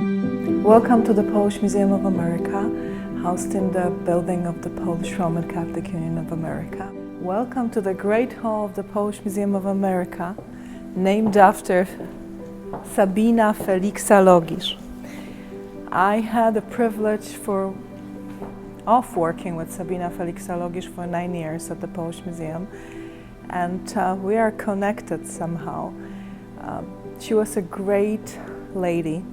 Welcome to the Polish Museum of America, housed in the building of the Polish Roman Catholic Union of America. Welcome to the Great Hall of the Polish Museum of America, named after Sabina Felix Logisz. I had the privilege of working with Sabina Felix Logisz for 9 years at the Polish Museum, and we are connected somehow. She was a great lady,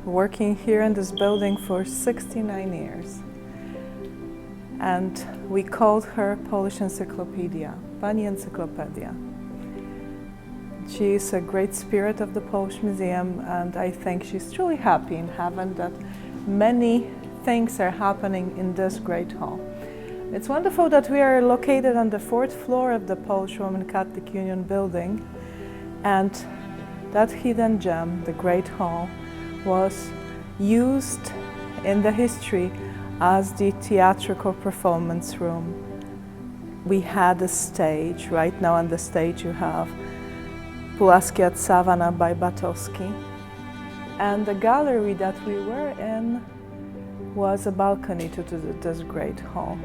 working here in this building for 69 years. And we called her Polish Encyclopedia, Pani Encyklopedia. She is a great spirit of the Polish Museum, and I think she's truly happy in heaven that many things are happening in this great hall. It's wonderful that we are located on the 4th floor of the Polish Roman Catholic Union building, and that hidden gem, the Great Hall, was used in the history as the theatrical performance room. We had a stage. Right now on the stage you have Pulaski at Savannah by Batowski. And the gallery that we were in was a balcony to this great hall.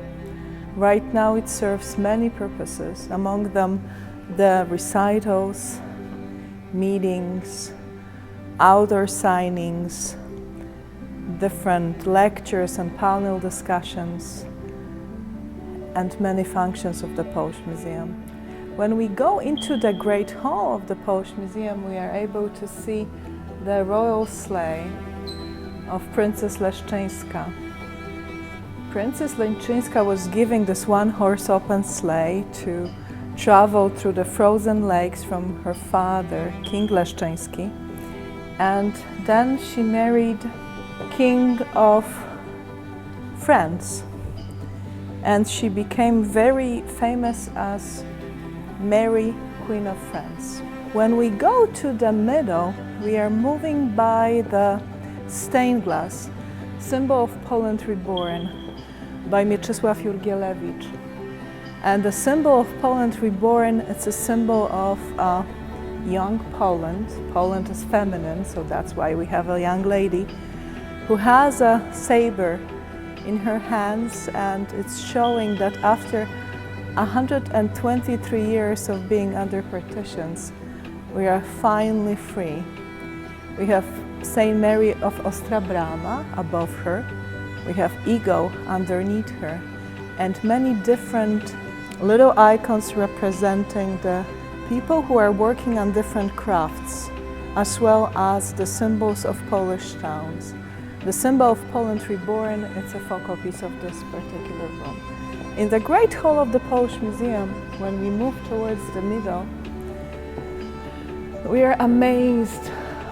Right now it serves many purposes, among them the recitals, meetings, outdoor signings, different lectures and panel discussions, and many functions of the Polish Museum. When we go into the Great Hall of the Polish Museum, we are able to see the royal sleigh of Princess Leszczyńska. Princess Leszczyńska was giving this one-horse open sleigh to travel through the frozen lakes from her father, King Leszczyński. And then she married King of France, and she became very famous as Mary, Queen of France. When we go to the middle, we are moving by the stained glass, symbol of Poland Reborn, by Mieczysław Jurgielewicz. And the symbol of Poland Reborn, it's a symbol of young Poland. Poland is feminine, so that's why we have a young lady who has a saber in her hands, and it's showing that after 123 years of being under partitions, we are finally free. We have Saint Mary of Ostra Brama above her, we have Eagle underneath her, and many different little icons representing the people who are working on different crafts, as well as the symbols of Polish towns. The symbol of Poland Reborn, it's a focal piece of this particular room. In the Great Hall of the Polish Museum, when we move towards the middle, we are amazed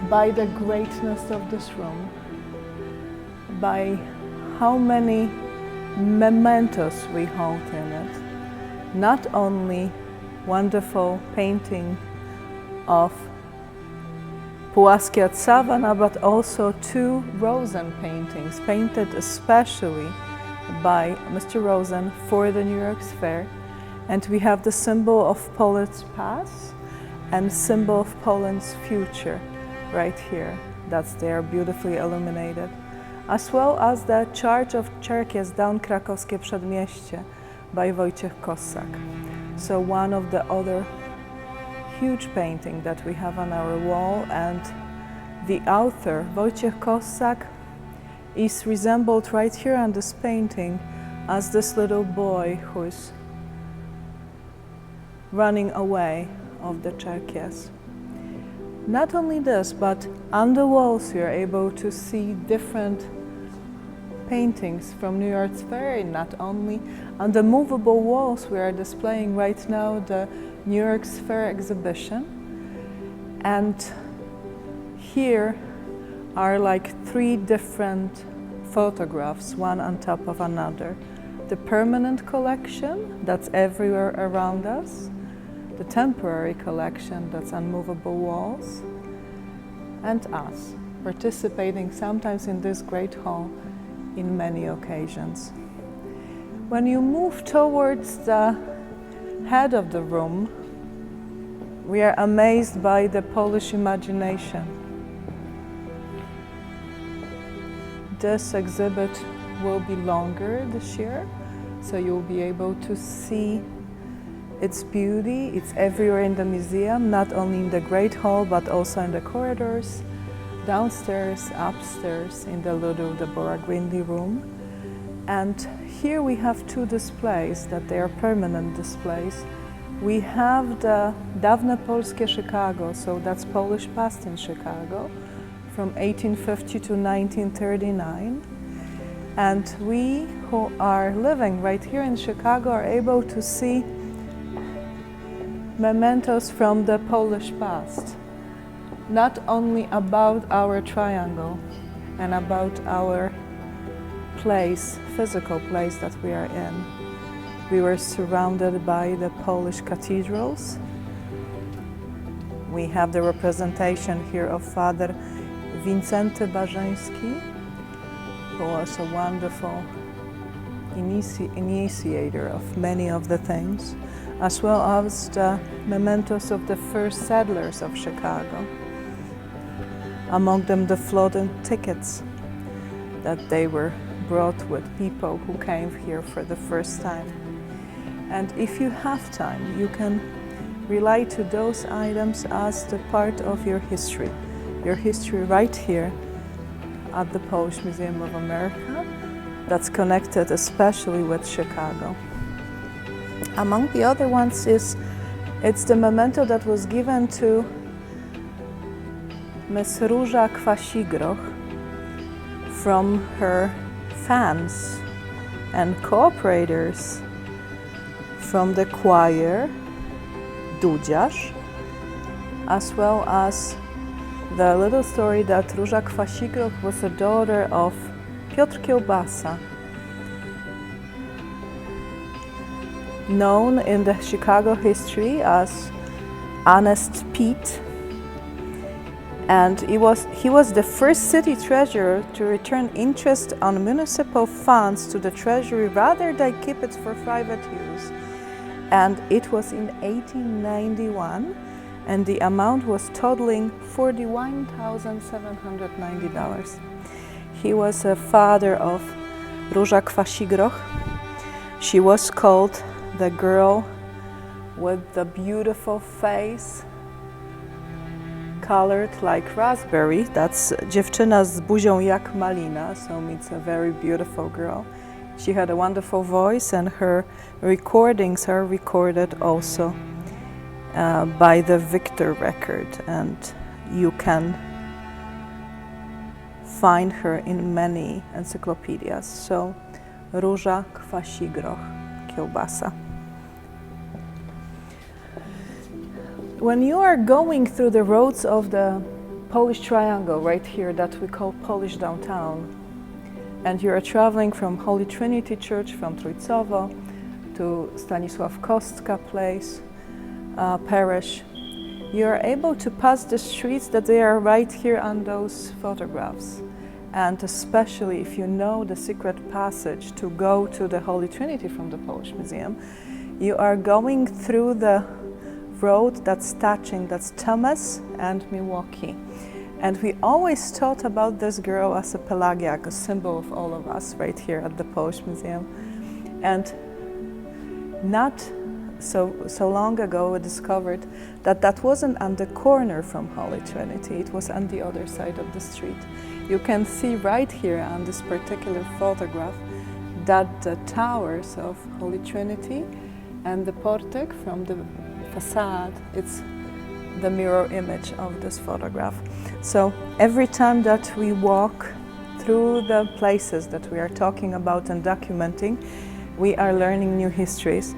by the greatness of this room, by how many mementos we hold in it. Not only wonderful painting of Pulaski at Savannah, but also 2 Rosen paintings, painted especially by Mr. Rosen for the New York Fair. And we have the symbol of Poland's past and symbol of Poland's future right here. They are beautifully illuminated. As well as the Charge of Czerkies down Krakowskie Przedmieście by Wojciech Kossak. So one of the other huge painting that we have on our wall, and the author, Wojciech Kossak, is resembled right here on this painting as this little boy who is running away of the Czerkies. Not only this, but on the walls you are able to see different paintings from New York's Fair. Not only on the movable walls we are displaying right now the New York's Fair exhibition, and here are like 3 different photographs, one on top of another. The permanent collection that's everywhere around us, the temporary collection that's on movable walls, and us participating sometimes in this great hall in many occasions. When you move towards the head of the room, we are amazed by the Polish imagination. this exhibit will be longer this year, so you'll be able to see its beauty. It's everywhere in the museum, not only in the Great Hall, but also in the corridors, downstairs, upstairs, in the little Deborah Greenlee room. And here we have two displays that they are permanent displays. We have the Dawne Polskie Chicago, so that's Polish past in Chicago, from 1850 to 1939. And we who are living right here in Chicago are able to see mementos from the Polish past, not only about our triangle and about our place, physical place that we are in. We were surrounded by the Polish cathedrals. We have the representation here of Father Wincenty Barzeński, who was a wonderful initiator of many of the things, as well as the mementos of the first settlers of Chicago. Among them the floating tickets that they were brought with people who came here for the first time. And if you have time, you can relate to those items as the part of your history right here at the Polish Museum of America, that's connected especially with Chicago. Among the other ones it's the memento that was given to Miss Róża Kwasigroch from her fans and cooperators from the choir Dudziarz, as well as the little story that Róża Kwasigroch was a daughter of Piotr Kiełbasa, known in the Chicago history as Honest Pete. And he was the first city treasurer to return interest on municipal funds to the treasury rather than keep it for private use. And it was in 1891, and the amount was totaling $41,790. He was a father of Róża Kwasigroch. She was called the girl with the beautiful face, colored like raspberry. That's dziewczyna z buzią jak malina, so it's a very beautiful girl. She had a wonderful voice, and her recordings are recorded also by the Victor record, and you can find her in many encyclopedias. So Róża Kwasigroch Kiełbasa. When you are going through the roads of the Polish Triangle right here that we call Polish downtown, and you are traveling from Holy Trinity Church, from Trójcowo to Stanisław Kostka place, parish, you are able to pass the streets that they are right here on those photographs. And especially if you know the secret passage to go to the Holy Trinity from the Polish Museum, you are going through the road that's Thomas and Milwaukee. And we always thought about this girl as a Pelagiak, a symbol of all of us right here at the Polish Museum. And not so long ago we discovered that that wasn't on the corner from Holy Trinity, it was on the other side of the street. You can see right here on this particular photograph that the towers of Holy Trinity and the portyk from the facade, it's the mirror image of this photograph. So every time that we walk through the places that we are talking about and documenting, we are learning new histories.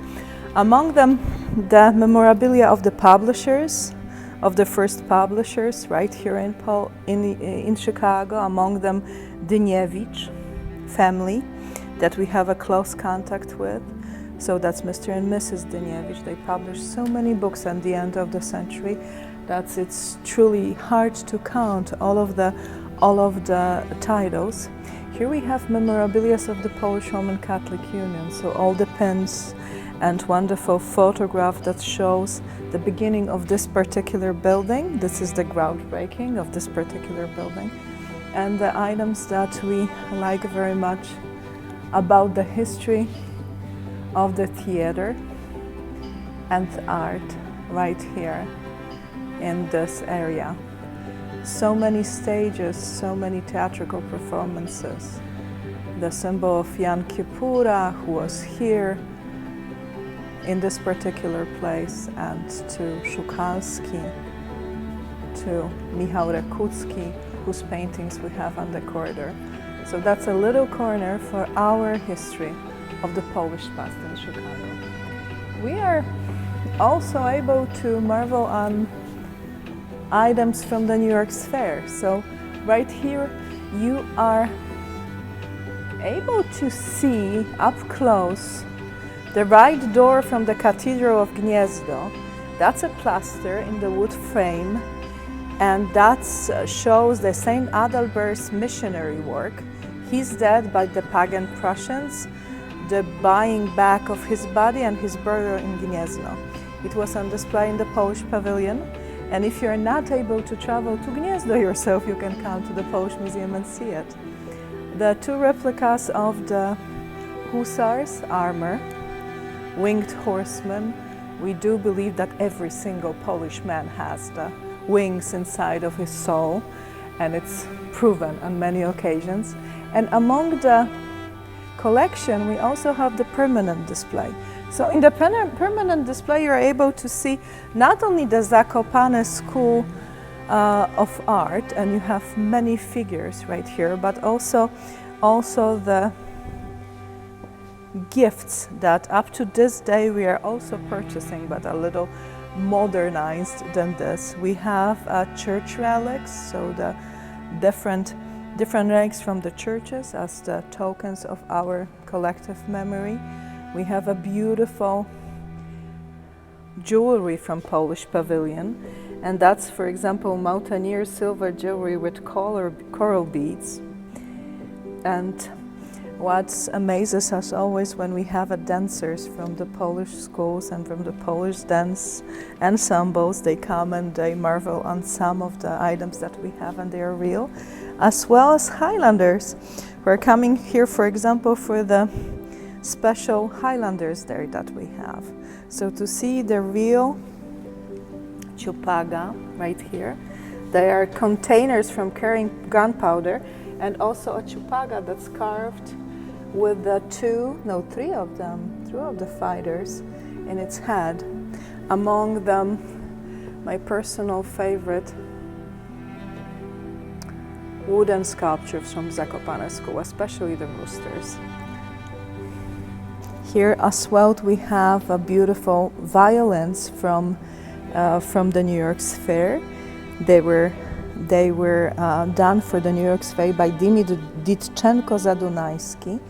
Among them, the memorabilia of the publishers, of the first publishers right here in Chicago, among them Dyniewicz family that we have a close contact with. So that's Mr. and Mrs. Dyniewicz. They published so many books at the end of the century that it's truly hard to count all of the titles. Here we have memorabilia of the Polish Roman Catholic Union, so all the pins and wonderful photograph that shows the beginning of this particular building. This is the groundbreaking of this particular building. and the items that we like very much about the history of the theater and art right here in this area. So many stages, so many theatrical performances. The symbol of Jan Kippura, who was here in this particular place, and to Szukalski, to Michał Rekucki, whose paintings we have on the corridor. So that's a little corner for our history of the Polish past in Chicago. We are also able to marvel on items from the New York's Fair. So right here you are able to see up close the right door from the Cathedral of Gniezdo. That's a plaster in the wood frame, and that shows the Saint Adalbert's missionary work. He's dead by the pagan Prussians, the buying back of his body and his burial in Gniezno. It was on display in the Polish Pavilion, and if you're not able to travel to Gniezdo yourself, you can come to the Polish Museum and see it. The two replicas of the Hussars' armor, winged horsemen. We do believe that every single Polish man has the wings inside of his soul, and it's proven on many occasions. And among the collection, we also have the permanent display. So in the permanent display, you're able to see not only the Zakopane School of Art, and you have many figures right here, but also the gifts that up to this day we are also purchasing, but a little modernized than this. We have church relics, so the different relics from the churches as the tokens of our collective memory. We have a beautiful jewelry from Polish Pavilion, and that's, for example, mountaineer silver jewelry with coral beads. And what amazes us always when we have dancers from the Polish schools and from the Polish dance ensembles, they come and they marvel on some of the items that we have, and they are real, as well as Highlanders who are coming here, for example, for the special Highlanders Day that we have. So to see the real chupaga right here, they are containers from carrying gunpowder, and also a chupaga that's carved with the three of the fighters in its head. Among them, my personal favorite wooden sculptures from Zakopane School, especially the roosters. Here as well we have a beautiful violins from the New York's Fair. They were done for the New York's Fair by Dmitry Ditchenko-Zadunajski.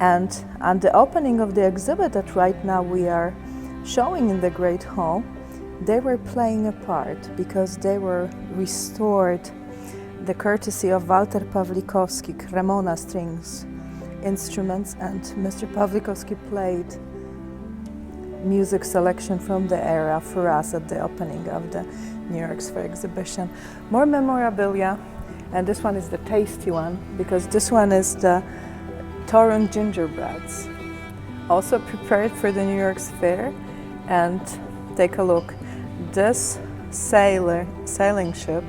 And at the opening of the exhibit that right now we are showing in the Great Hall, they were playing a part because they were restored the courtesy of Walter Pawlikowski, Cremona strings instruments, and Mr. Pawlikowski played music selection from the era for us at the opening of the New York's Fair exhibition. More memorabilia, and this one is the tasty one because this one is the Torun gingerbreads, also prepared for the New York's Fair. And take a look, this sailing ship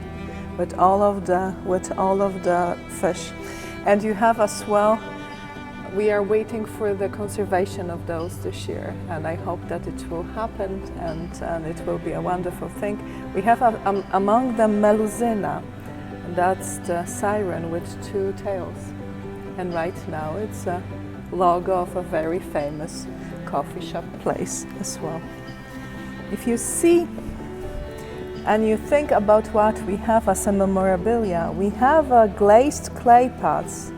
with all of the fish, and you have as well. We are waiting for the conservation of those this year, and I hope that it will happen, and it will be a wonderful thing. We have among them Meluzyna, and that's the siren with two tails. And right now it's a logo of a very famous coffee shop place as well. If you see and you think about what we have as a memorabilia, we have glazed clay pots.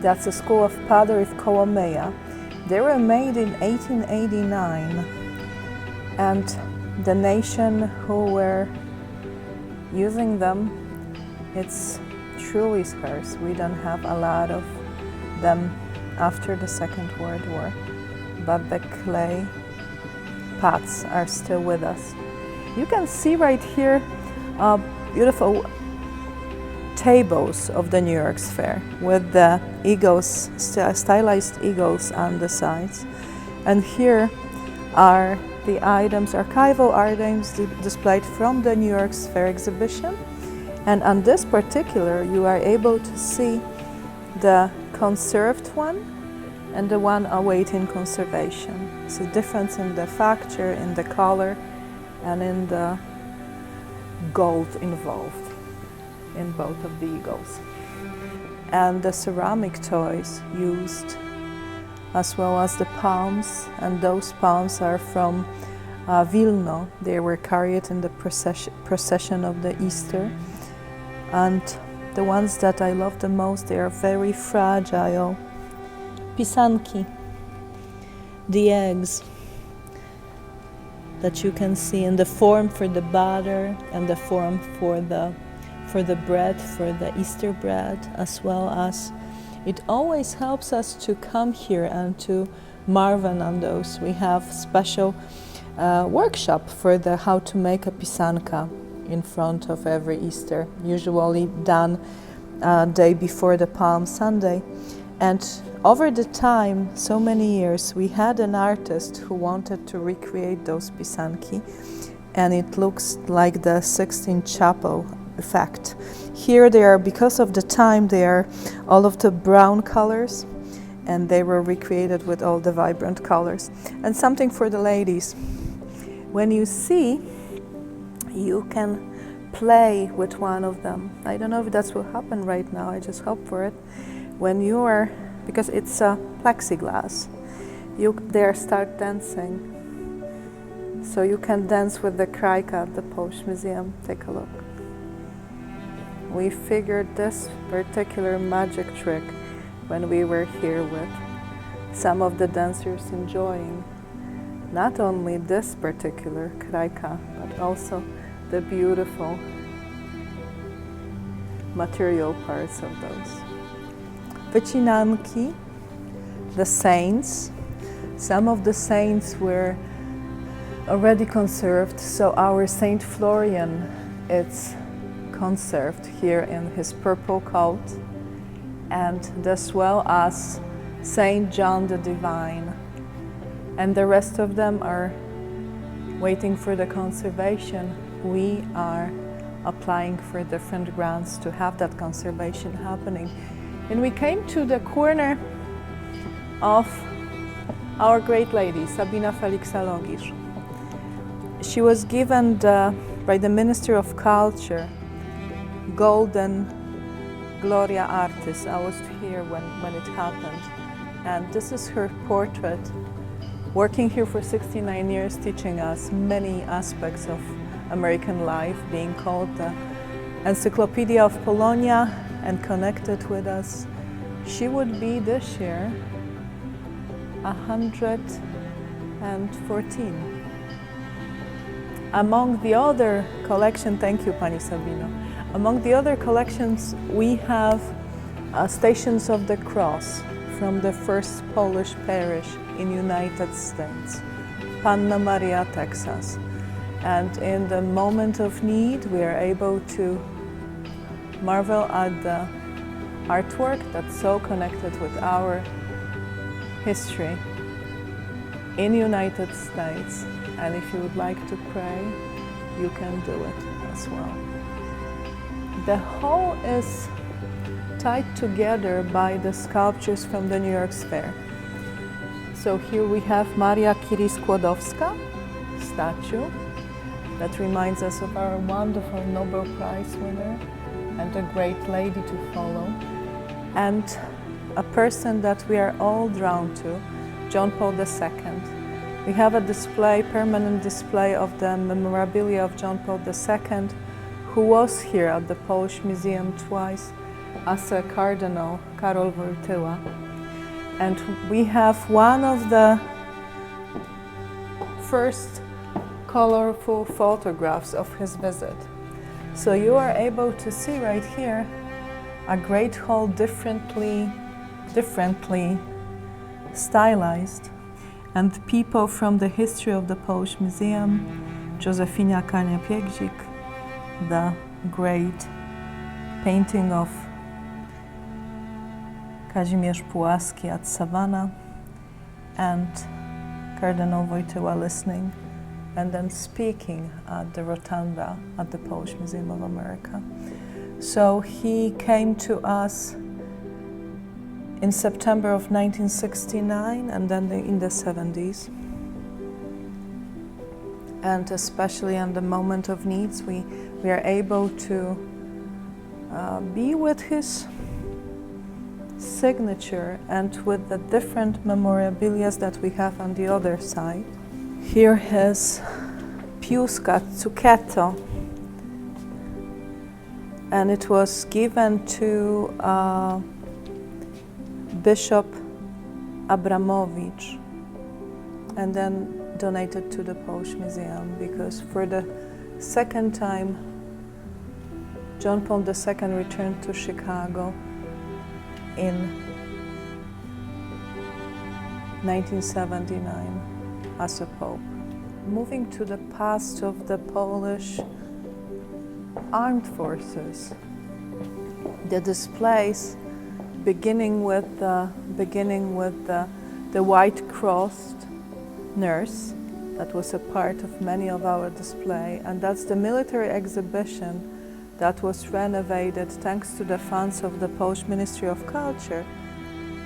That's the school of Padarevsky w Kołomyja. They were made in 1889, and the nation who were using them, it's truly scarce. We don't have a lot of them after the Second World War, but the clay pots are still with us. You can see right here a beautiful tables of the New York Fair with the eagles, stylized eagles on the sides. And here are the items, archival items displayed from the New York Fair exhibition. And on this particular, you are able to see the conserved one and the one awaiting conservation. It's a difference in the facture, in the color, and in the gold involved in both of the eagles. And the ceramic toys used, as well as the palms, and those palms are from Vilno. They were carried in the procession of the Easter. And the ones that I love the most, they are very fragile. Pisanki, the eggs that you can see in the form for the batter and the form for the bread, for the Easter bread, as well as it always helps us to come here and to marvel on those. We have special workshop for the how to make a pisanka in front of every Easter, usually done day before the Palm Sunday. And over the time, so many years, we had an artist who wanted to recreate those pisanki, and it looks like the Sixtine Chapel effect. Here they are, because of the time, they are all of the brown colors, and they were recreated with all the vibrant colors. And something for the ladies. When you see, you can play with one of them. I don't know if that's what happened right now, I just hope for it. When you are, because it's a plexiglass, you there start dancing. So you can dance with the Krajka at the Polish Museum. Take a look. We figured this particular magic trick when we were here with some of the dancers enjoying not only this particular Krajka, but also the beautiful material parts of those. Wycinanki, the saints. Some of the saints were already conserved, so our Saint Florian, it's conserved here in his purple coat, and as well as Saint John the Divine. And the rest of them are waiting for the conservation. We are applying for different grants to have that conservation happening. And we came to the corner of our great lady, Sabina Felix. She was given by the Minister of Culture Golden Gloria Artis. I was here when it happened. And this is her portrait, working here for 69 years, teaching us many aspects of American life, being called the Encyclopedia of Polonia and connected with us. She would be this year 114. Among the other collection, thank you, Pani Sabino. Among the other collections, we have Stations of the Cross from the first Polish parish in United States, Panna Maria, Texas. And in the moment of need, we are able to marvel at the artwork that's so connected with our history in United States. And if you would like to pray, you can do it as well. The whole is tied together by the sculptures from the New York Fair. So here we have Maria Kiriskodovska statue that reminds us of our wonderful Nobel Prize winner and a great lady to follow. And a person that we are all drawn to, John Paul II. We have a display, permanent display of the memorabilia of John Paul II, who was here at the Polish Museum twice as a Cardinal, Karol Wojtyła. And we have one of the first colorful photographs of his visit. So you are able to see right here a great hall differently stylized, and people from the history of the Polish Museum, Józefina Kania-Piegzik, the great painting of Kajimeshwaraski Pulaski at Savannah, and Cardinal Wojtyła listening and then speaking at the Rotunda at the Polish Museum of America. So he came to us in September of 1969 and then in the 70s. And especially in the moment of needs, we are able to be with his signature and with the different memorabilia that we have on the other side. Here is Piuska Cukieto, and it was given to Bishop Abramowicz and then donated to the Polish Museum, because for the second time John Paul II returned to Chicago in 1979 as a pope. Moving to the past of the Polish armed forces, the displays beginning with the white-crossed nurse that was a part of many of our display, and that's the military exhibition that was renovated thanks to the funds of the Polish Ministry of Culture.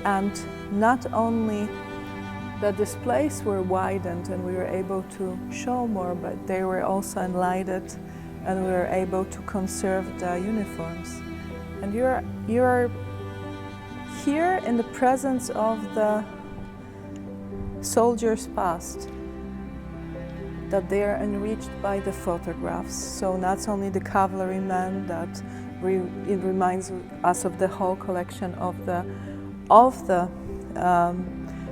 And not only the displays were widened and we were able to show more, but they were also enlightened and we were able to conserve the uniforms. And you're here in the presence of the soldiers past, that they are enriched by the photographs. So not only the cavalrymen, that it reminds us of the whole collection of the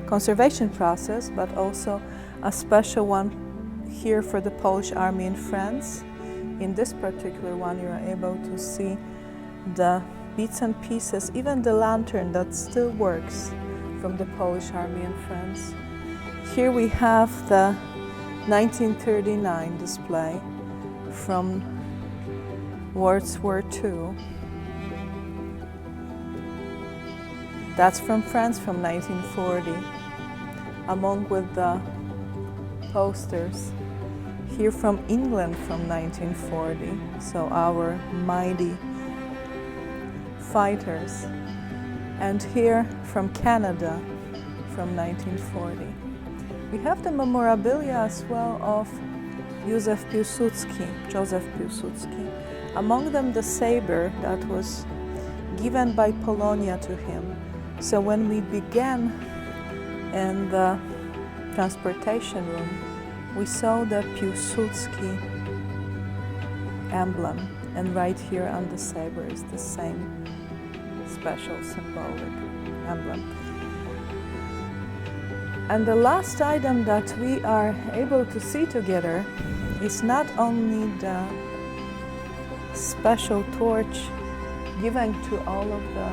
conservation process, but also a special one here for the Polish Army in France. In this particular one, you are able to see the bits and pieces, even the lantern that still works from the Polish Army in France. Here we have the 1939 display from World War II. That's from France from 1940, along with the posters. Here from England from 1940, so our mighty fighters. And here from Canada from 1940. We have the memorabilia as well of Joseph Piłsudski. Among them the saber that was given by Polonia to him. So when we began in the transportation room, we saw the Piłsudski emblem, and right here on the saber is the same special symbolic emblem. And the last item that we are able to see together is not only the special torch given to all of the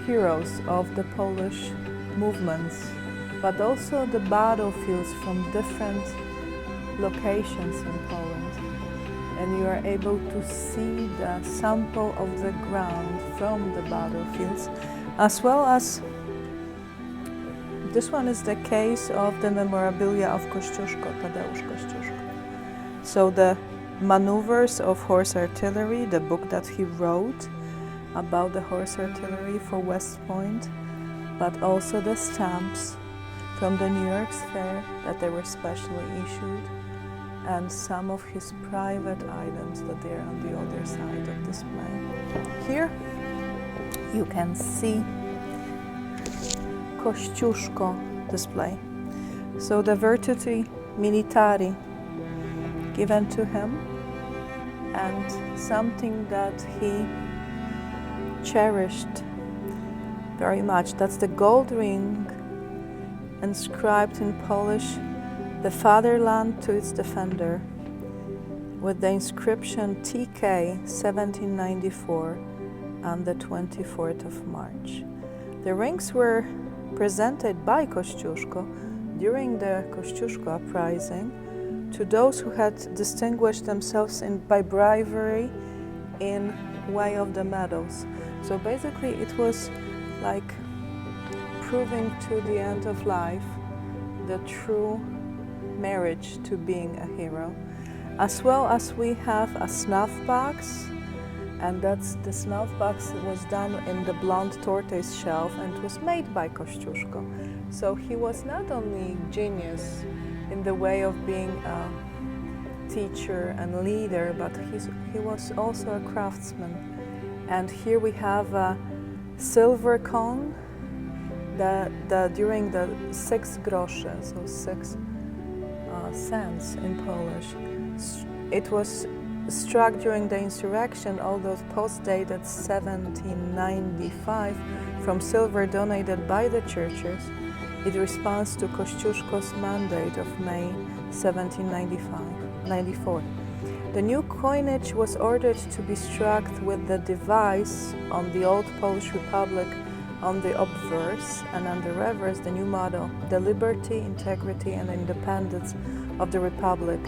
heroes of the Polish movements, but also the battlefields from different locations in Poland. And you are able to see the sample of the ground from the battlefields, as well as this one is the case of the memorabilia of Kościuszko, Tadeusz Kościuszko. So the maneuvers of horse artillery, the book that he wrote about the horse artillery for West Point, but also the stamps from the New York's Fair that they were specially issued, and some of his private items that they are on the other side of display. Here you can see Kościuszko display. So the Virtuti Militari given to him, and something that he cherished very much. That's the gold ring inscribed in Polish, "The fatherland to its defender," with the inscription TK 1794 on the 24th of March. The rings were presented by Kościuszko during the Kościuszko uprising to those who had distinguished themselves by bravery in Way of the Meadows. So basically it was like proving to the end of life the true marriage to being a hero. As well as we have a snuff box, and that's the snuff box was done in the blonde tortoise shelf and it was made by Kościuszko. So he was not only genius in the way of being a teacher and leader, but he was also a craftsman. And here we have a silver coin during the 6 groszy, so 6 cents in Polish. It was struck during the insurrection, although post-dated 1795 from silver donated by the churches. It responds to Kościuszko's mandate of May 1794. The new coinage was ordered to be struck with the device on the old Polish Republic on the obverse, and on the reverse the new motto, the liberty, integrity and independence of the Republic,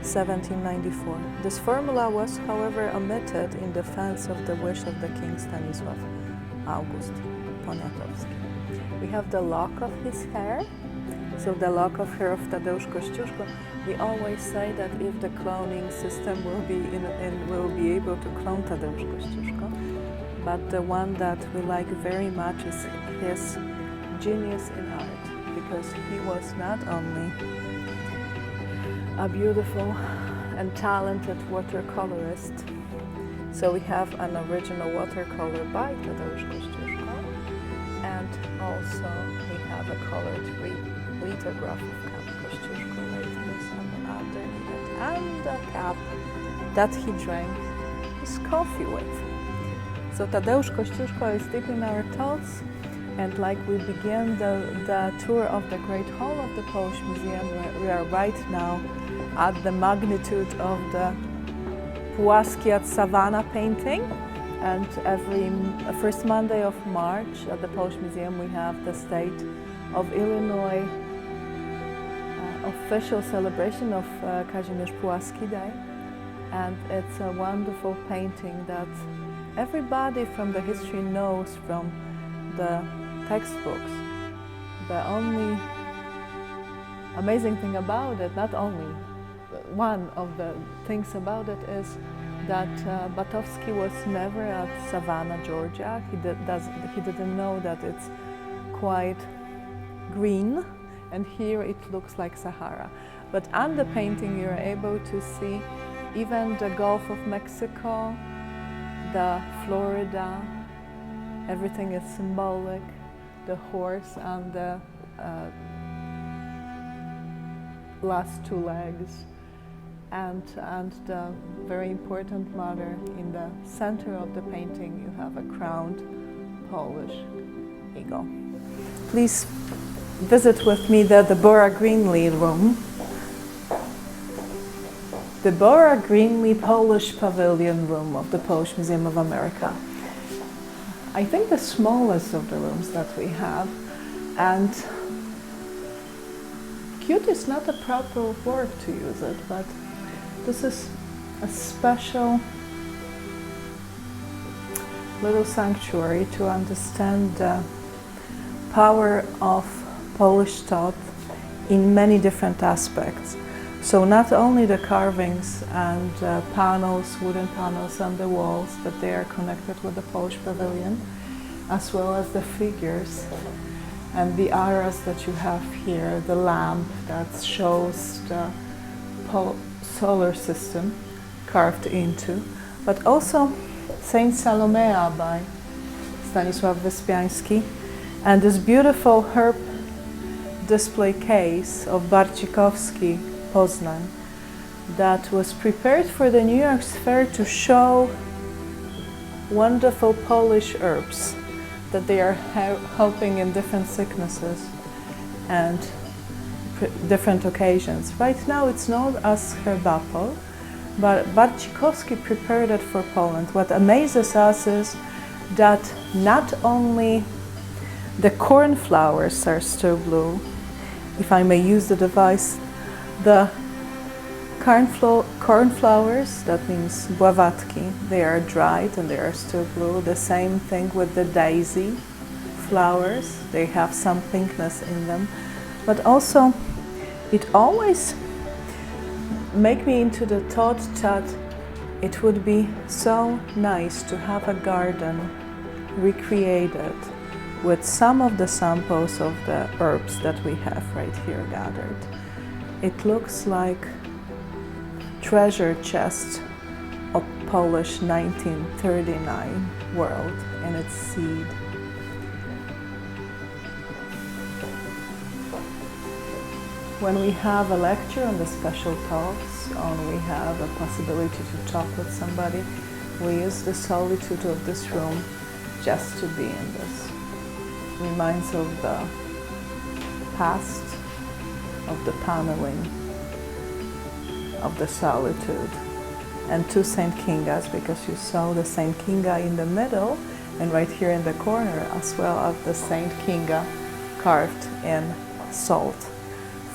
1794. This formula was, however, omitted in defense of the wish of the King Stanisław August Poniatowski. We have the lock of his hair, so the lock of hair of Tadeusz Kościuszko. We always say that if the cloning system will be able to clone Tadeusz Kościuszko, but the one that we like very much is his genius in art, because he was not only a beautiful and talented watercolorist. So we have an original watercolor by Tadeusz Kościuszko, and also we have a colored lithograph of Kościuszko underneath it, and a cup that he drank his coffee with. So Tadeusz Kościuszko is deep in our thoughts, and like we begin the tour of the Great Hall of the Polish Museum, we are right now at the magnitude of the Pulaski at Savannah painting. And every first Monday of March at the Polish Museum we have the state of Illinois official celebration of Kajimeshwaraski Day. And it's a wonderful painting that everybody from the history knows from the textbooks. The only amazing thing about it, not only one of the things about it, is that Batowski was never at Savannah, Georgia. He didn't know that it's quite green, and here it looks like Sahara. But on the painting you're able to see even the Gulf of Mexico, the Florida, everything is symbolic, the horse on the last 2 legs, and the very important mother in the center of the painting. You have a crowned Polish eagle. Please visit with me the Greenlee room. The Greenlee Polish Pavilion room of the Polish Museum of America. I think the smallest of the rooms that we have, and cute is not a proper word to use it, but this is a special little sanctuary to understand the power of Polish thought in many different aspects. So not only the carvings and panels, wooden panels on the walls, that they are connected with the Polish pavilion, as well as the figures and the arras that you have here, the lamp that shows the solar system carved into, but also Saint Salomea by Stanisław Wyspiański, and this beautiful herb display case of Zajaczkowski, Poznań, that was prepared for the New York Fair to show wonderful Polish herbs that they are helping in different sicknesses and different occasions. Right now it's known as herbapol, but Zajaczkowski prepared it for Poland. What amazes us is that not only the cornflowers are still blue, if I may use the device, the cornflowers, that means bławatki, they are dried and they are still blue. The same thing with the daisy flowers, they have some pinkness in them. But also, it always make me into the thought that it would be so nice to have a garden recreated with some of the samples of the herbs that we have right here gathered. It looks like treasure chest of Polish 1939 world in its seed. When we have a lecture on the special talks, or we have a possibility to talk with somebody, we use the solitude of this room just to be in this. Reminds of the past, of the paneling, of the solitude. And two Saint Kingas, because you saw the Saint Kinga in the middle and right here in the corner, as well as the Saint Kinga carved in salt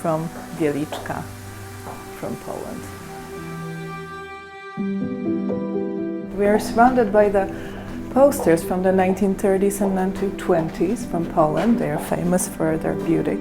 from Wieliczka, from Poland. We are surrounded by the posters from the 1930s and 1920s from Poland. They are famous for their beauty.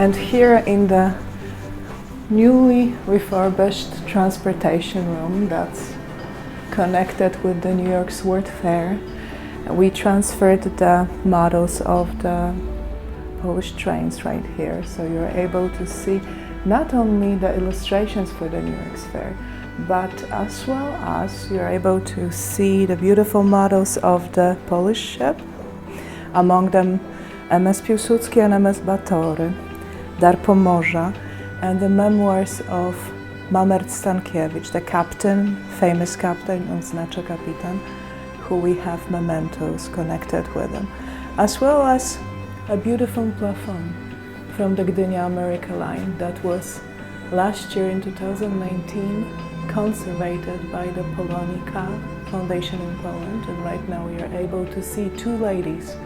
And here in the newly refurbished transportation room that's connected with the New York World Fair, we transferred the models of the Polish trains right here. So you're able to see not only the illustrations for the New York Fair, but as well as you're able to see the beautiful models of the Polish ship, among them MS Piłsudski and MS Batory, Dar Pomorza, and the memoirs of Mamert Stankiewicz, the captain, famous captain, Oznacza Kapitan, who we have mementos connected with him, as well as a beautiful plafond from the Gdynia America line that was last year in 2019 conservated by the Polonika Foundation in Poland, and right now we are able to see two ladies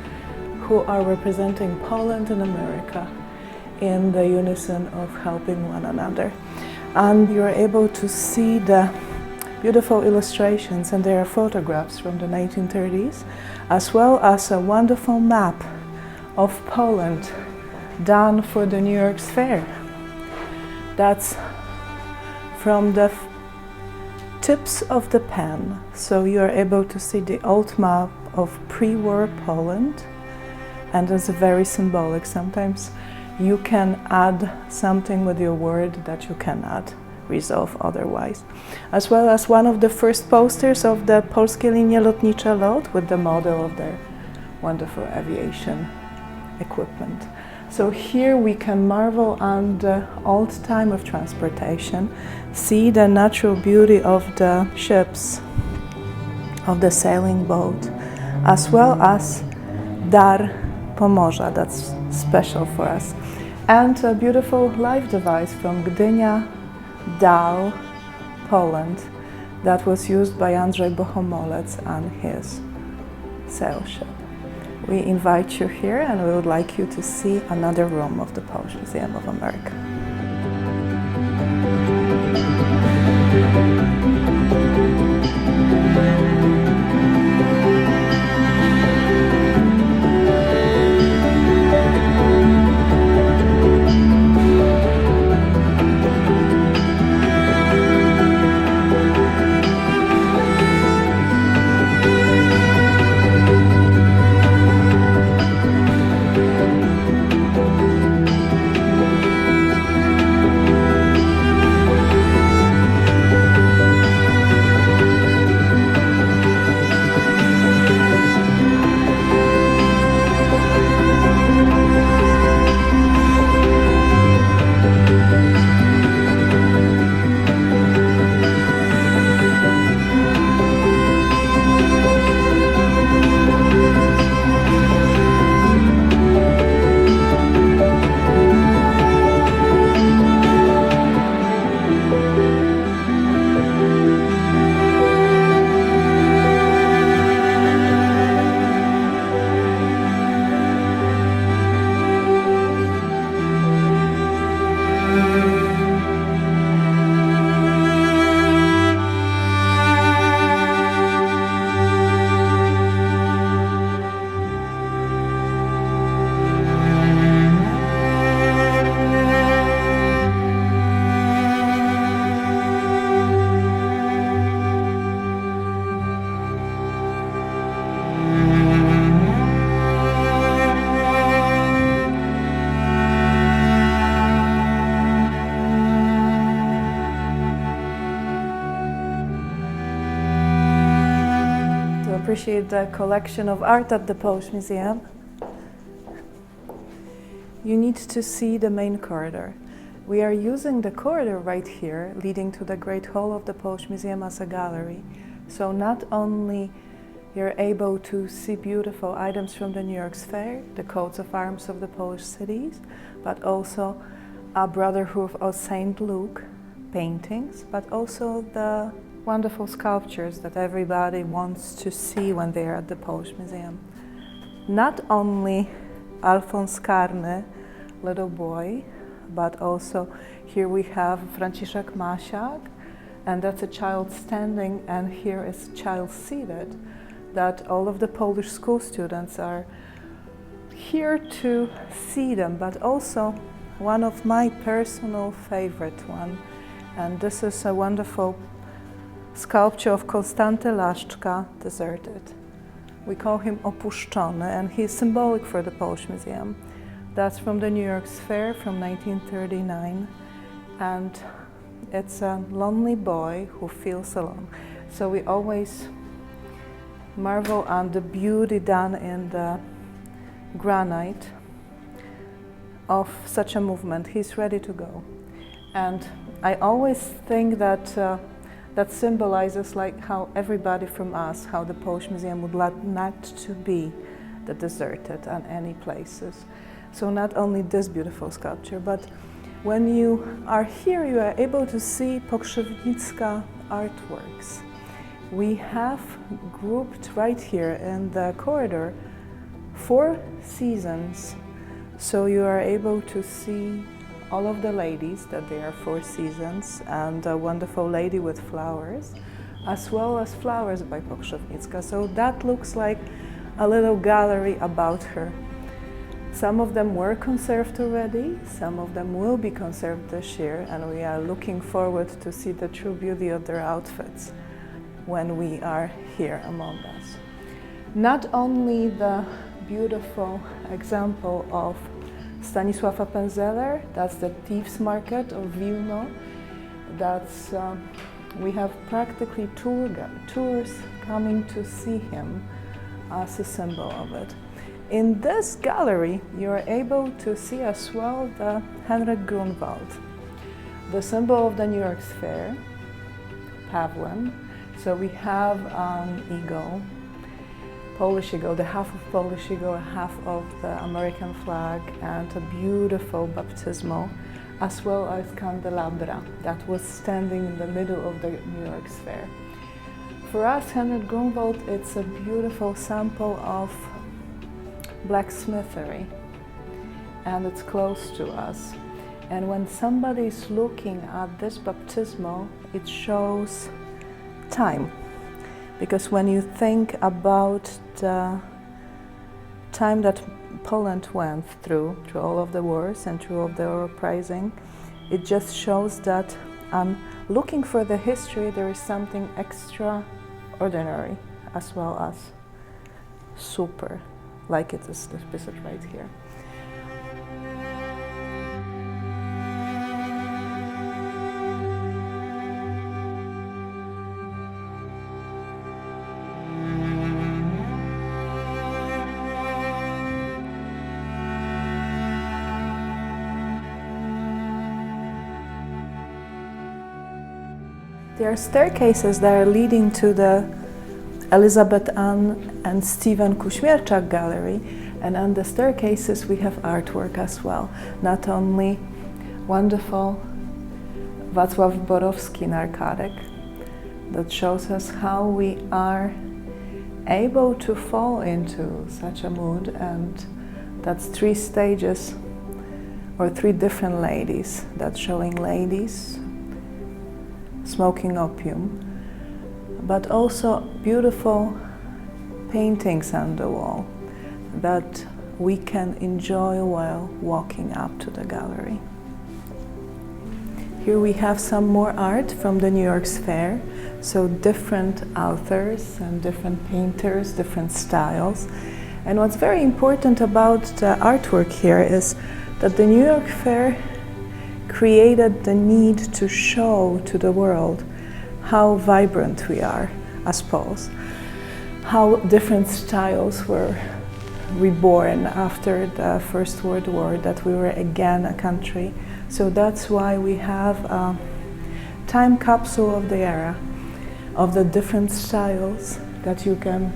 who are representing Poland and America in the unison of helping one another. And you're able to see the beautiful illustrations, and there are photographs from the 1930s, as well as a wonderful map of Poland done for the New York Fair. That's from the tips of the pen, so you're able to see the old map of pre-war Poland, and it's very symbolic. Sometimes you can add something with your word that you cannot resolve otherwise. As well as one of the first posters of the Polskie linie lotnicze LOT with the model of their wonderful aviation equipment. So here we can marvel on the old time of transportation, see the natural beauty of the ships, of the sailing boat, as well as Dar Pomorza, that's special for us, and a beautiful life device from Gdynia, Dal, Poland, that was used by Andrzej Bohomolec on his sail ship. We invite you here and we would like you to see another room of the Polish Museum of America. Appreciate the collection of art at the Polish Museum. You need to see the main corridor. We are using the corridor right here, leading to the Great Hall of the Polish Museum as a gallery. So not only you're able to see beautiful items from the New York Fair, the coats of arms of the Polish cities, but also a Brotherhood of St. Luke paintings, but also the wonderful sculptures that everybody wants to see when they are at the Polish Museum. Not only Alfons Karny, little boy, but also here we have Franciszek Masiak, and that's a child standing, and here is a child seated, that all of the Polish school students are here to see them, but also one of my personal favorite one, and this is a wonderful sculpture of Konstanty Laszczka, Deserted. We call him Opuszczony, and he's symbolic for the Polish Museum. That's from the New York Fair from 1939, and it's a lonely boy who feels alone. So we always marvel on the beauty done in the granite of such a movement. He's ready to go. And I always think that that symbolizes like how everybody from us, how the Polish Museum would like not to be the deserted on any places. So not only this beautiful sculpture, but when you are here, you are able to see Pokrzywnicka artworks. We have grouped right here in the corridor 4 seasons, so you are able to see all of the ladies, that they are 4 seasons, and a wonderful lady with flowers, as well as flowers by Pokrzywnicka. So that looks like a little gallery about her. Some of them were conserved already, some of them will be conserved this year, and we are looking forward to see the true beauty of their outfits when we are here among us. Not only the beautiful example of Stanisława Pędzeler, that's the Thieves' Market of Wilno, That's we have practically tours coming to see him as a symbol of it. In this gallery, you're able to see as well the Henrik Grunwald, the symbol of the New York Fair, Pavilion. So we have an eagle, Polish eagle, the half of Polish eagle, half of the American flag, and a beautiful baptismal, as well as candelabra that was standing in the middle of the New York Fair. For us, Henrik Grunwald, it's a beautiful sample of blacksmithery, and it's close to us. And when somebody is looking at this baptismal, it shows time. Because when you think about the time that Poland went through all of the wars and through all of the uprising, it just shows that looking for the history, there is something extraordinary as well as super, like it is depicted right here. There are staircases that are leading to the Elizabeth Ann and Stephen Kuśmierczak gallery, and on the staircases we have artwork as well. Not only wonderful Wacław Borowski narcotic that shows us how we are able to fall into such a mood, and that's 3 stages or 3 different ladies that's showing ladies smoking opium, but also beautiful paintings on the wall that we can enjoy while walking up to the gallery. Here we have some more art from the New York Fair, so different authors and different painters, different styles. And what's very important about the artwork here is that the New York Fair created the need to show to the world how vibrant we are as Poles, how different styles were reborn after the First World War, that we were again a country. So that's why we have a time capsule of the era, of the different styles that you can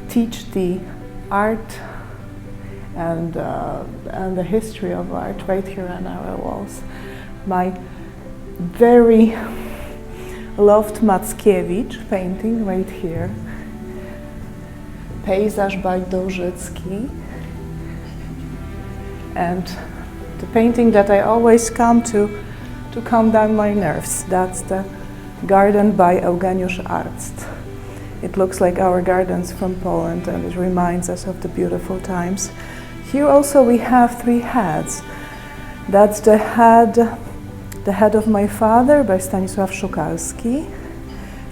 teach the art and the history of art right here on our walls. My very loved Mackiewicz painting right here, Pejzaż by Dążycki, and the painting that I always come to calm down my nerves. That's the Garden by Eugeniusz Arzt. It looks like our gardens from Poland, and it reminds us of the beautiful times. Here also we have 3 heads. That's the head of my father by Stanisław Szukalski,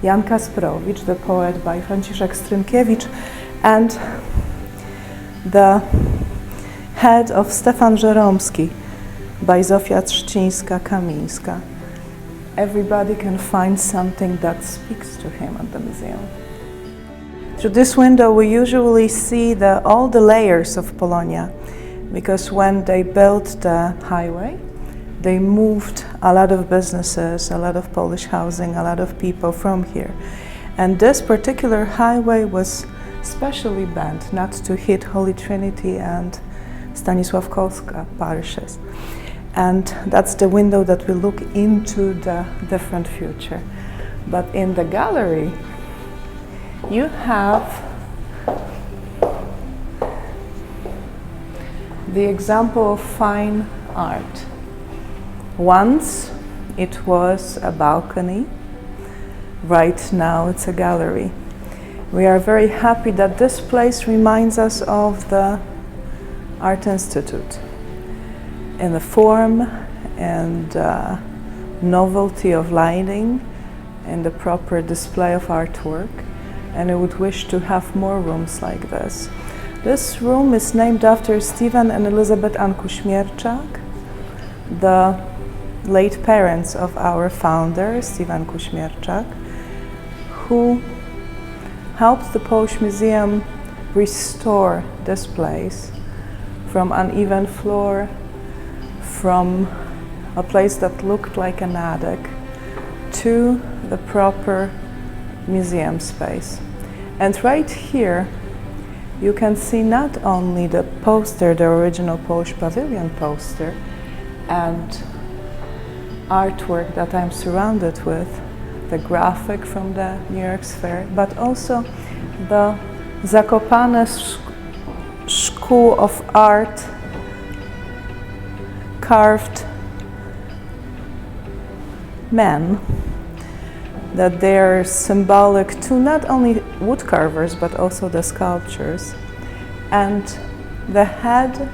Jan Kasprowicz, the poet by Franciszek Strynkiewicz, and the head of Stefan Żeromski by Zofia Trzcińska-Kamińska. Everybody can find something that speaks to him at the museum. Through this window we usually see all the layers of Polonia, because when they built the highway, they moved a lot of businesses, a lot of Polish housing, a lot of people from here. And this particular highway was specially bent not to hit Holy Trinity and Stanisławkowska parishes. And that's the window that we look into the different future. But in the gallery, you have the example of fine art. Once it was a balcony, right now it's a gallery. We are very happy that this place reminds us of the Art Institute in the form and novelty of lighting and the proper display of artwork, and I would wish to have more rooms like this. This room is named after Stephen and Elizabeth Ann Kuśmierczak, the late parents of our founder, Stefan Kuśmierczak, who helped the Polish Museum restore this place from uneven floor, from a place that looked like an attic, to the proper museum space. And right here, you can see not only the poster, the original Polish Pavilion poster, and artwork that I'm surrounded with, the graphic from the New York Fair, but also the Zakopane School of Art carved men, that they are symbolic to not only wood carvers but also the sculptures, and the head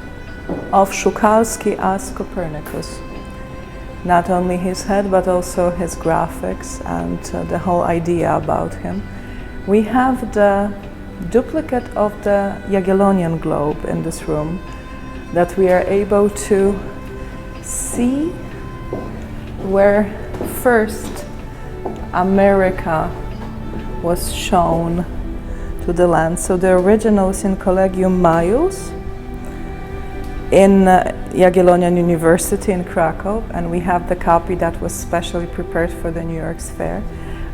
of Szukalski as Copernicus. Not only his head but also his graphics and the whole idea about him. We have the duplicate of the Jagiellonian globe in this room that we are able to see where first America was shown to the land. So the original is in Collegium Maius in Jagiellonian University in Krakow, and we have the copy that was specially prepared for the New York Fair,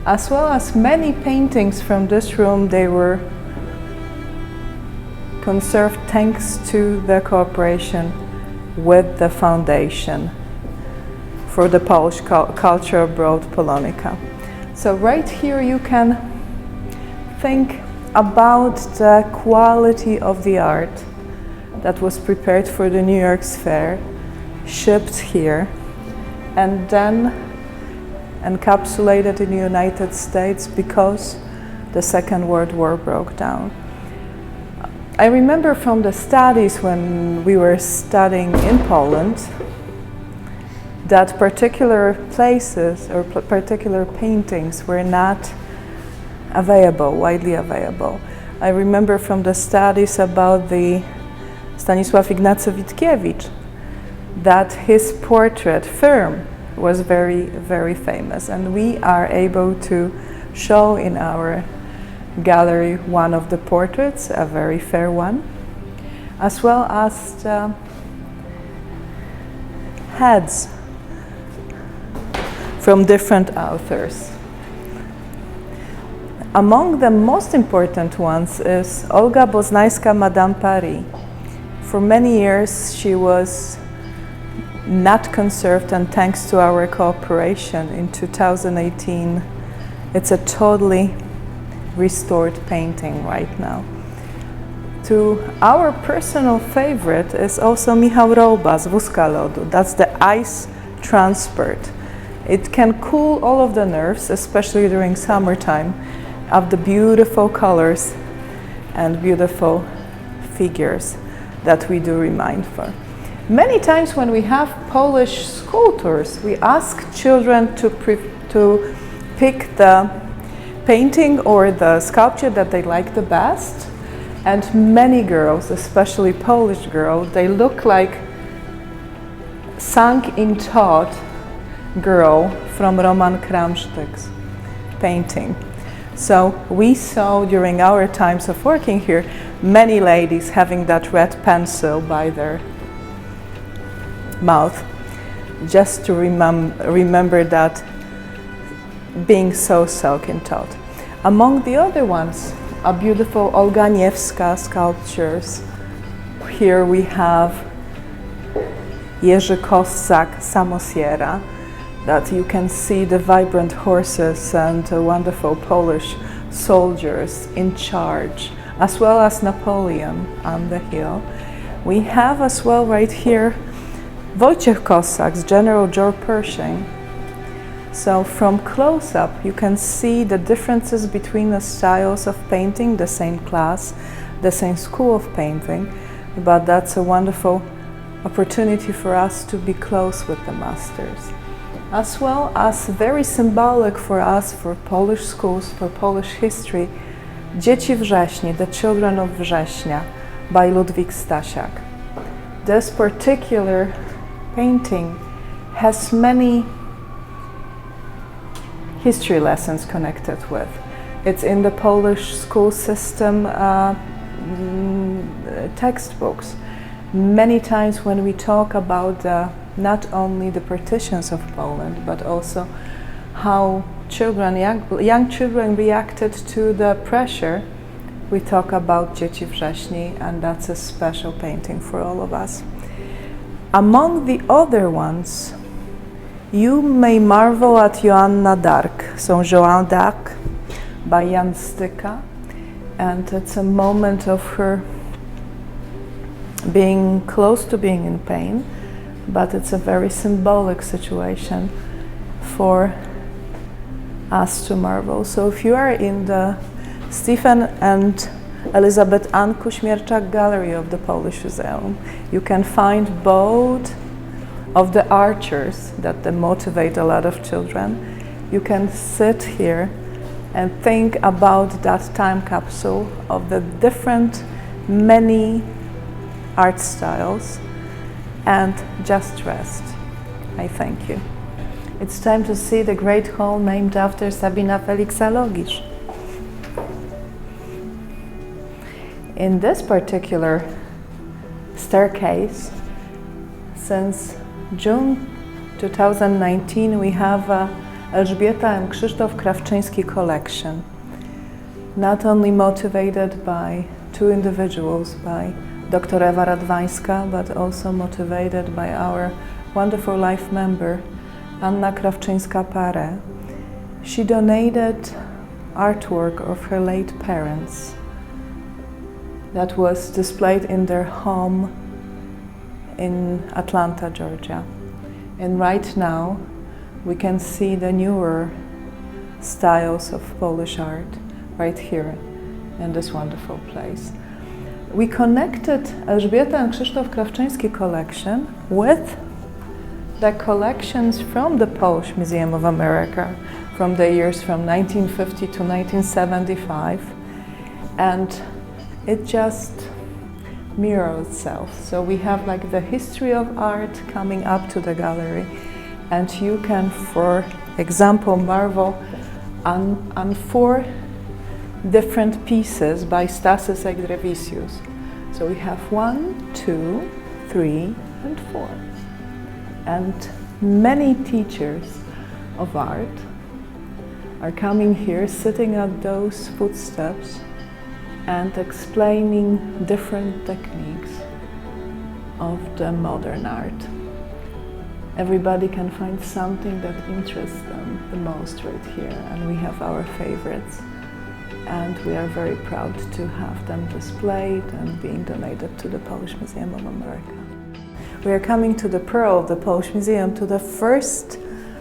as well as many paintings from this room. They were conserved thanks to the cooperation with the Foundation for the Polish Culture Abroad, Polonica. So right here you can think about the quality of the art that was prepared for the New York Fair, shipped here, and then encapsulated in the United States because the Second World War broke down. I remember from the studies when we were studying in Poland that particular places or particular paintings were not available, widely available. I remember from the studies about the Stanisław Ignacy Witkiewicz that his portrait, Firm, was very, very famous, and we are able to show in our gallery one of the portraits, a very fair one, as well as the heads from different authors. Among the most important ones is Olga Boznajska, Madame Paris. For many years she was not conserved, and thanks to our cooperation in 2018 it's a totally restored painting right now. To our personal favorite is also Michał Roba z Wózka Lodu. That's the ice transport. It can cool all of the nerves, especially during summertime, of the beautiful colors and beautiful figures that we do remind for. Many times when we have Polish school tours, we ask children to pick the painting or the sculpture that they like the best, and many girls, especially Polish girls, they look like sunk in thought girl from Roman Kramsztyk's painting. So we saw during our times of working here many ladies having that red pencil by their mouth, just to remember that being so sunk in thought. Among the other ones, a beautiful Olga Niewska sculptures. Here we have Jerzy Kossak, Samosiera, that you can see the vibrant horses and wonderful Polish soldiers in charge, as well as Napoleon on the hill. We have as well right here Wojciech Kossak's General George Pershing. So from close-up you can see the differences between the styles of painting, the same class, the same school of painting, but that's a wonderful opportunity for us to be close with the masters. As well as very symbolic for us, for Polish schools, for Polish history, Dzieci Wrześni, The Children of Września, by Ludwik Stasiak. This particular painting has many history lessons connected with. It's in the Polish school system textbooks. Many times when we talk about not only the partitions of Poland, but also how children, young children reacted to the pressure, we talk about Dzieci Wrześni, and that's a special painting for all of us. Among the other ones, you may marvel at Joanna Dark, so Joan d'Arc by Jan Styka, and it's a moment of her being close to being in pain, but it's a very symbolic situation for us to marvel. So if you are in the Stephen and Elizabeth Ann Kuśmierczak Gallery of the Polish Museum, you can find both of the archers that they motivate a lot of children. You can sit here and think about that time capsule of the different, many art styles, and just rest. I thank you. It's time to see the great hall named after Sabina Felix. In this particular staircase, since June 2019, we have Elżbieta and Krzysztof Krawczyński collection, not only motivated by two individuals, by Dr. Ewa Radwańska, but also motivated by our wonderful life member, Anna Krawczyńska-Paré. She donated artwork of her late parents that was displayed in their home in Atlanta, Georgia. And right now, we can see the newer styles of Polish art right here in this wonderful place. We connected Elżbieta and Krzysztof Krawczyński collection with the collections from the Polish Museum of America from the years from 1950 to 1975, and it just mirrors itself. So we have like the history of art coming up to the gallery, and you can, for example, marvel on 4 different pieces by Stasys Egdrevicius. So we have 1, 2, 3, and 4. And many teachers of art are coming here, sitting at those footsteps and explaining different techniques of the modern art. Everybody can find something that interests them the most right here, and we have our favorites. And we are very proud to have them displayed and being donated to the Polish Museum of America. We are coming to the pearl of the Polish Museum, to the first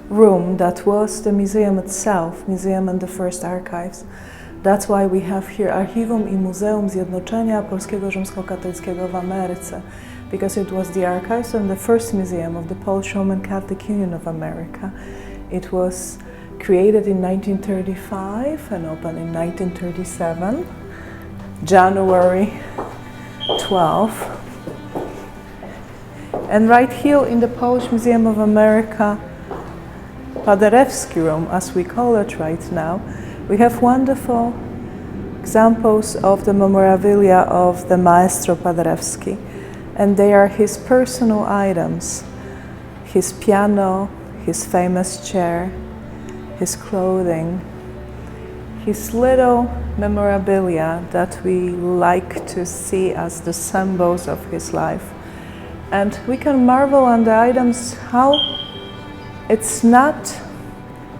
room that was the museum itself, museum and the first archives. That's why we have here Archiwum i Muzeum Zjednoczenia Polskiego Rzymskokatolickiego w Ameryce, because it was the archives and the first museum of the Polish Roman Catholic Union of America. It was created in 1935 and opened in 1937, January 12. And right here in the Polish Museum of America, Padarevsky Room, as we call it right now, we have wonderful examples of the memorabilia of the Maestro Padarevsky, and they are his personal items: his piano, his famous chair, his clothing, his little memorabilia that we like to see as the symbols of his life. And we can marvel on the items, how it's not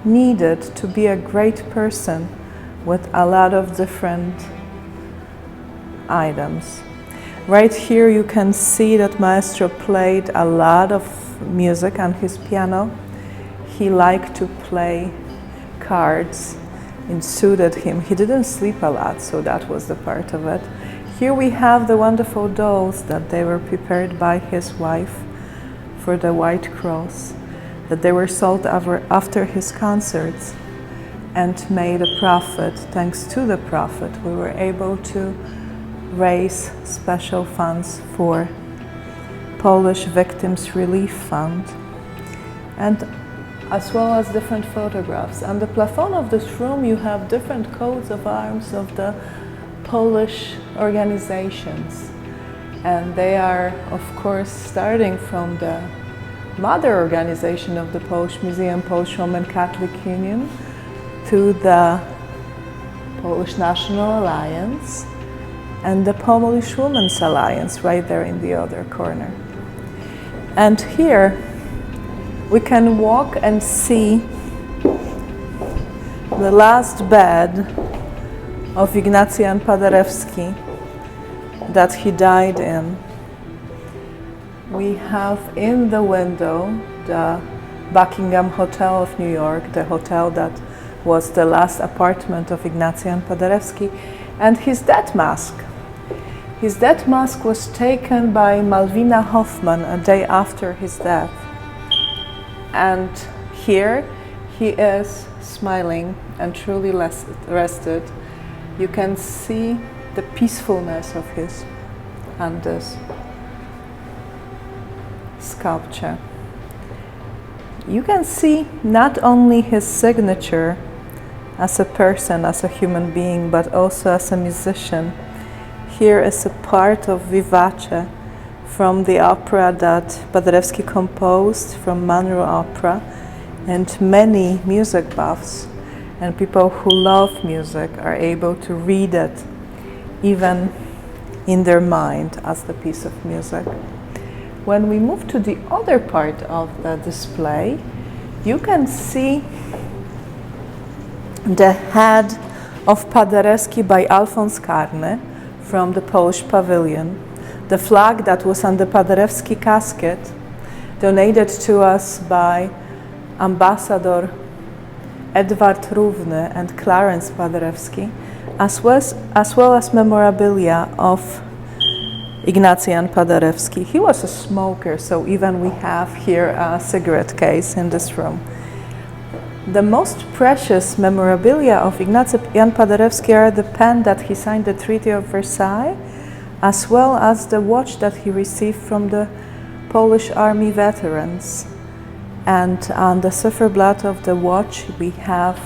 needed to be a great person with a lot of different items. Right here you can see that Maestro played a lot of music on his piano. He liked to play cards. It suited him. He didn't sleep a lot, so that was the part of it. Here we have the wonderful dolls that they were prepared by his wife for the White Cross, that they were sold after his concerts and made a profit. Thanks to the profit, we were able to raise special funds for Polish Victims Relief Fund. and as well as different photographs. On the plafond of this room you have different coats of arms of the Polish organizations, and they are of course starting from the mother organization of the Polish Museum, Polish Roman Catholic Union, to the Polish National Alliance and the Polish Women's Alliance right there in the other corner. And here we can walk and see the last bed of Ignacy Jan Paderewski that he died in. We have in the window the Buckingham Hotel of New York, the hotel that was the last apartment of Ignacy Jan Paderewski, and his death mask. His death mask was taken by Malwina Hoffman a day after his death. And here he is smiling and truly rested. You can see the peacefulness of his and this sculpture. You can see not only his signature as a person, as a human being, but also as a musician. Here is a part of Vivace from the opera that Paderewski composed from Monroe Opera, and many music buffs and people who love music are able to read it even in their mind as the piece of music. When we move to the other part of the display, you can see the head of Paderewski by Alfons Karny from the Polish Pavilion. The flag that was on the Paderewski casket, donated to us by Ambassador Edward Równy and Clarence Paderewski, as well as memorabilia of Ignacy Jan Paderewski. He was a smoker, so even we have here a cigarette case in this room. The most precious memorabilia of Ignacy Jan Paderewski are the pen that he signed the Treaty of Versailles, as well as the watch that he received from the Polish Army veterans. And on the cipherblad of the watch we have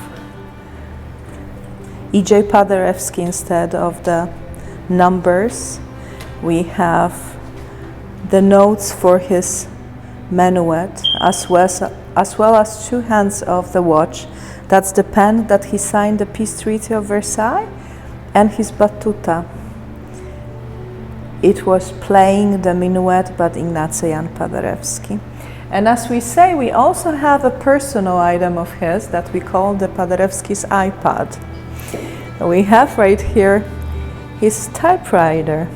E.J. Paderewski instead of the numbers. We have the notes for his minuet, as well as two hands of the watch. That's the pen that he signed the Peace Treaty of Versailles, and his batuta. It was playing the minuet by Ignacy Jan Paderewski. And as we say, we also have a personal item of his that we call the Paderewski's iPad. We have right here his typewriter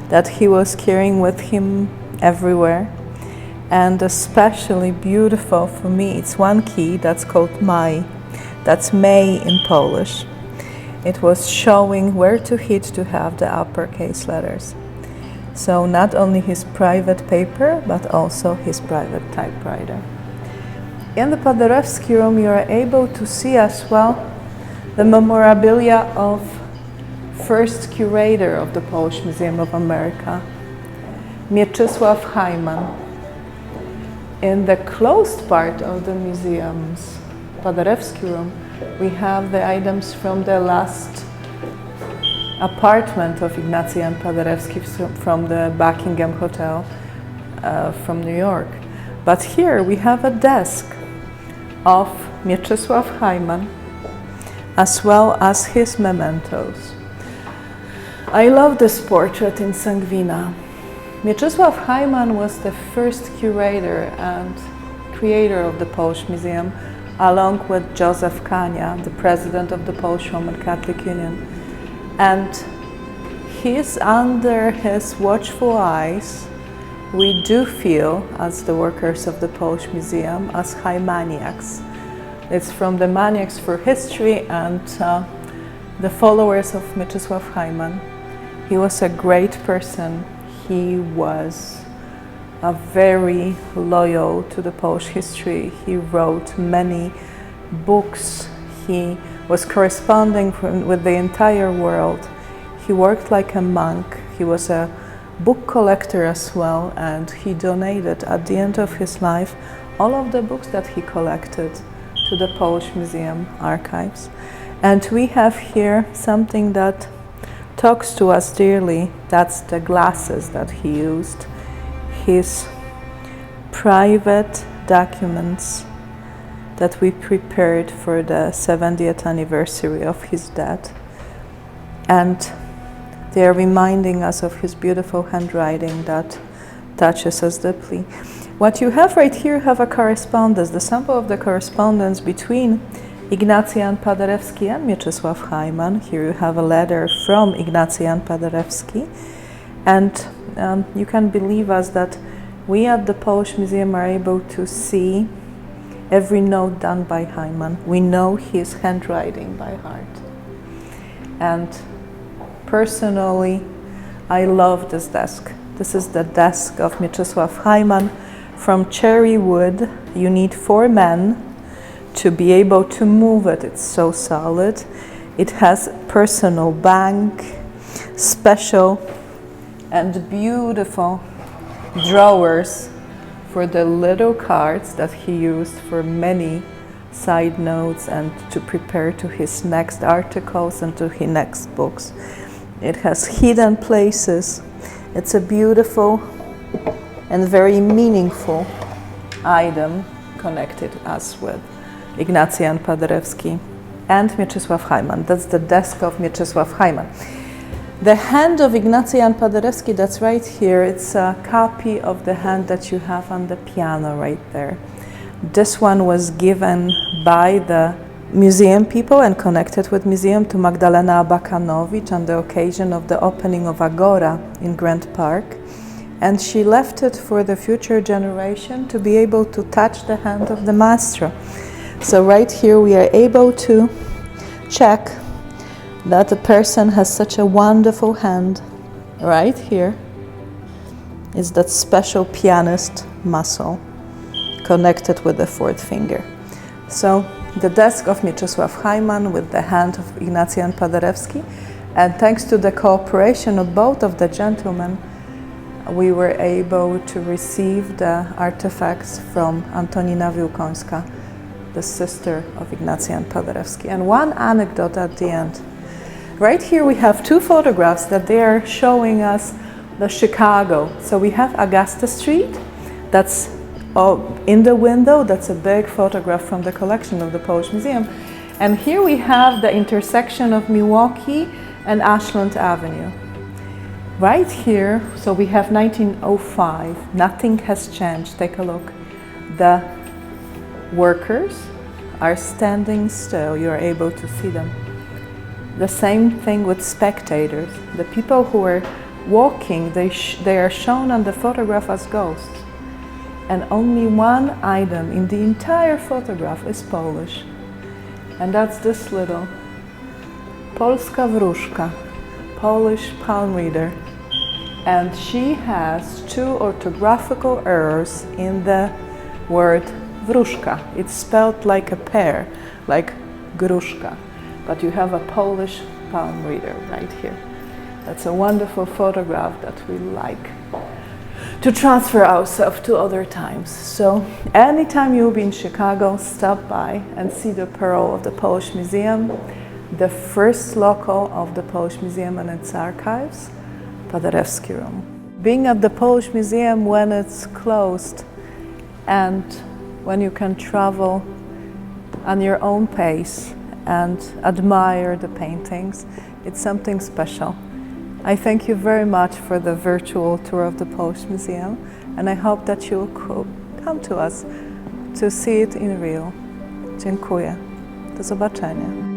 that he was carrying with him everywhere. And especially beautiful for me, it's one key that's called May. That's May in Polish. It was showing where to hit to have the uppercase letters. So not only his private paper, but also his private typewriter. In the Padarevsky Room, you are able to see as well the memorabilia of first curator of the Polish Museum of America, Mieczysław Hyman. In the closed part of the museum's Padarevsky Room, we have the items from the last apartment of Ignacy Jan Paderewski from the Buckingham Hotel from New York. But here we have a desk of Mieczysław Hyman, as well as his mementos. I love this portrait in Sanguina. Mieczysław Hyman was the first curator and creator of the Polish Museum, along with Józef Kania, the president of the Polish Roman Catholic Union. And he's under his watchful eyes. We do feel, as the workers of the Polish Museum, as Hymaniacs. It's from the Maniacs for History and the followers of Mieczysław Hyman. He was a great person. He was very loyal to the Polish history. He wrote many books. He was corresponding with the entire world. He worked like a monk. He was a book collector as well, and he donated at the end of his life all of the books that he collected to the Polish Museum archives. And we have here something that talks to us dearly. That's the glasses that he used, his private documents that we prepared for the 70th anniversary of his death. And they are reminding us of his beautiful handwriting that touches us deeply. What you have right here, have a correspondence, the sample of the correspondence between Ignacy Jan Padarevsky and Mieczysław Hajman. Here you have a letter from Ignacy Jan Padarevsky. And you can believe us that we at the Polish Museum are able to see every note done by Hajman. We know his handwriting by heart. And personally, I love this desk. This is the desk of Mieczysław Hajman from cherry wood. You need 4 men to be able to move it. It's so solid. It has personal bank, special and beautiful drawers for the little cards that he used for many side notes and to prepare to his next articles and to his next books. It has hidden places. It's a beautiful and very meaningful item connected us with Ignacy Jan Padarevsky and Mieczysław Hajman. That's the desk of Mieczysław Hajman. The hand of Ignacy Jan Padarevsky, that's right here, it's a copy of the hand that you have on the piano right there. This one was given by the museum people and connected with museum to Magdalena Abakanowicz on the occasion of the opening of Agora in Grant Park. And she left it for the future generation to be able to touch the hand of the maestro. So right here we are able to check that the person has such a wonderful hand. Right here is that special pianist muscle connected with the 4th finger. So the desk of Mieczysław Hajman with the hand of Ignacy Jan Padarevsky, and thanks to the cooperation of both of the gentlemen, we were able to receive the artifacts from Antonina Wiłkońska, the sister of Ignacy Jan Padarevsky. And one anecdote at the end. Right here we have 2 photographs that they are showing us the Chicago. So we have Augusta Street, that's in the window, that's a big photograph from the collection of the Polish Museum. And here we have the intersection of Milwaukee and Ashland Avenue. Right here, so we have 1905, nothing has changed. Take a look. The workers are standing still, you're able to see them. The same thing with spectators. The people who are walking, they are shown on the photograph as ghosts. And only one item in the entire photograph is Polish. And that's this little Polska wróżka, Polish palm reader. And she has 2 orthographical errors in the word wróżka. It's spelled like a pear, like gruszka. But you have a Polish palm reader right here. That's a wonderful photograph that we like to transfer ourselves to other times. So anytime you'll be in Chicago, stop by and see the Pearl of the Polish Museum, the first local of the Polish Museum and its archives, Padarevsky Room. Being at the Polish Museum when it's closed and when you can travel on your own pace and admire the paintings, it's something special. I thank you very much for the virtual tour of the Polish Museum, and I hope that you will come to us to see it in real. Dziękuję. Do zobaczenia.